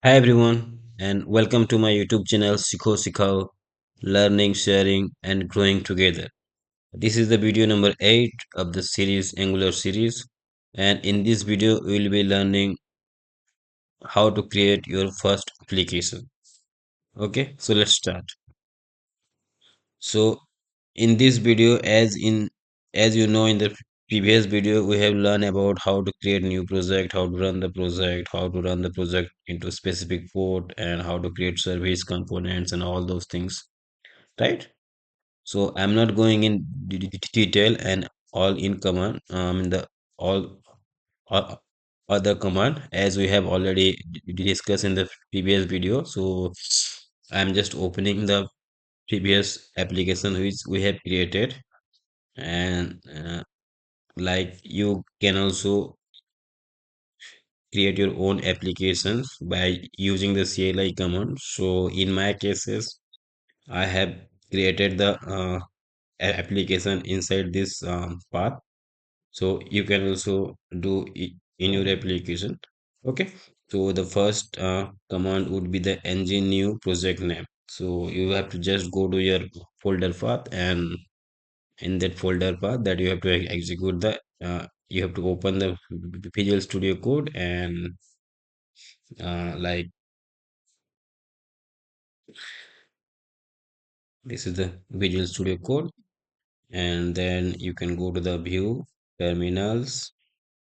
Hi everyone, and welcome to my YouTube channel Sikho Sikhao, Learning, Sharing, and Growing Together. This is the video number 8 of the series Angular series, and in this video, we will be learning how to create your first application. Okay, so let's start. So, in this video, as you know, in the previous video, we have learned about how to create new project, how to run the project into specific port, and how to create service components and all those things, right? So I'm not going in detail and all in command in the all o- other command as we have already discussed in the previous video. So I'm just opening the previous application which we have created, and like you can also create your own applications by using the CLI command. So in my cases, I have created the application inside this path, so you can also do it in your application. Okay, so the first command would be the ng new project name. So you have to just go to your folder path, and in that folder path that you have to execute the you have to open the Visual Studio Code, and like this is the Visual Studio Code, and then you can go to the view terminals,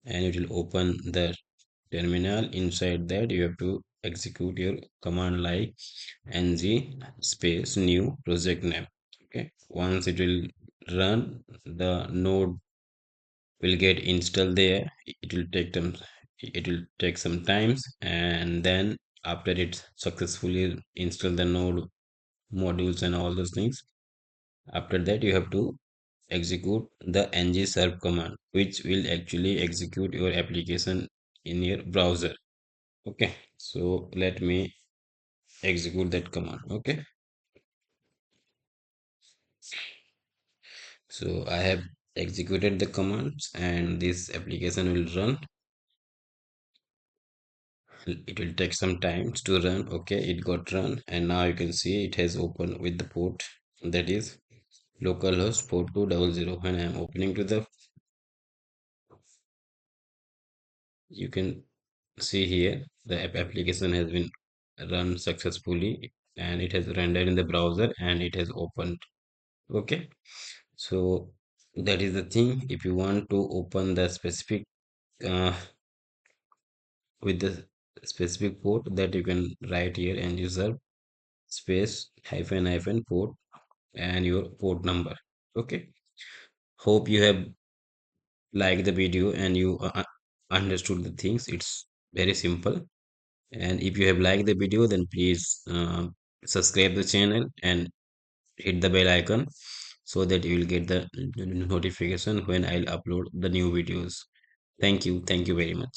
and it will open the terminal. Inside that you have to execute your command like ng space new project name. Okay, once it will run, the node will get installed there. It will take some times, and then after it successfully install the node modules and all those things, after that you have to execute the ng serve command, which will actually execute your application in your browser. Okay, so let me execute that command. Okay, so I have executed the commands, and this application will run. It will take some time to run. Okay, it got run, and now you can see it has opened with the port, that is localhost 4200. When I am opening to the, you can see here the application has been run successfully, and it has rendered in the browser, and it has opened. Okay, so that is the thing. If you want to open the specific uh, with the specific port, that you can write here and user space hyphen hyphen port and your port number. Okay, hope you have liked the video and you understood the things. It's very simple, and if you have liked the video, then please subscribe the channel and hit the bell icon so that you will get the notification when I'll upload the new videos. Thank you very much.